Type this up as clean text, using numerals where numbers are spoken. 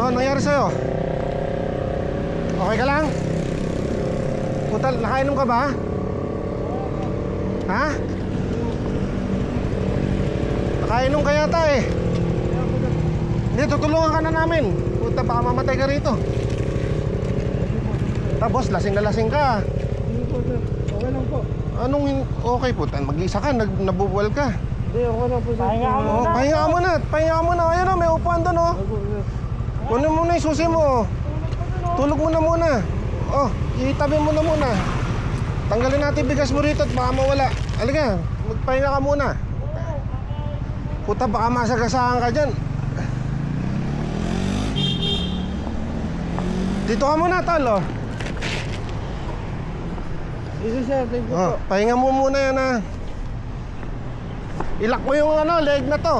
Ano nangyari sa'yo? Okay ka lang? Puta, nakainom ka ba? Ha? Nakainom ka yata eh. Hindi, tutulungan ka na namin. Puta, baka mamatay ka rito. Tapos, lasing na lasing ka. Hindi po sir, okay lang po. Anong okay puta? Mag-isa ka, nabubuwal ka. Hindi, okay lang po sir. Pahinga ka Oh, pahinga ka muna, pahinga ka muna. Ayun o, may upuan doon o. Opo sir. Kunin mo na yung susi mo. Tulog mo na muna. Oh, itabi mo na muna. Tanggalin natin bigas mo rito at baka mawala. Halika, magpahinga ka muna. Puta, baka masagasahan ka dyan. Dito ka muna, tol, oh. Dito sir, thank you Oh, po. pahinga mo muna yan, ha. Ilak mo yung leg na to.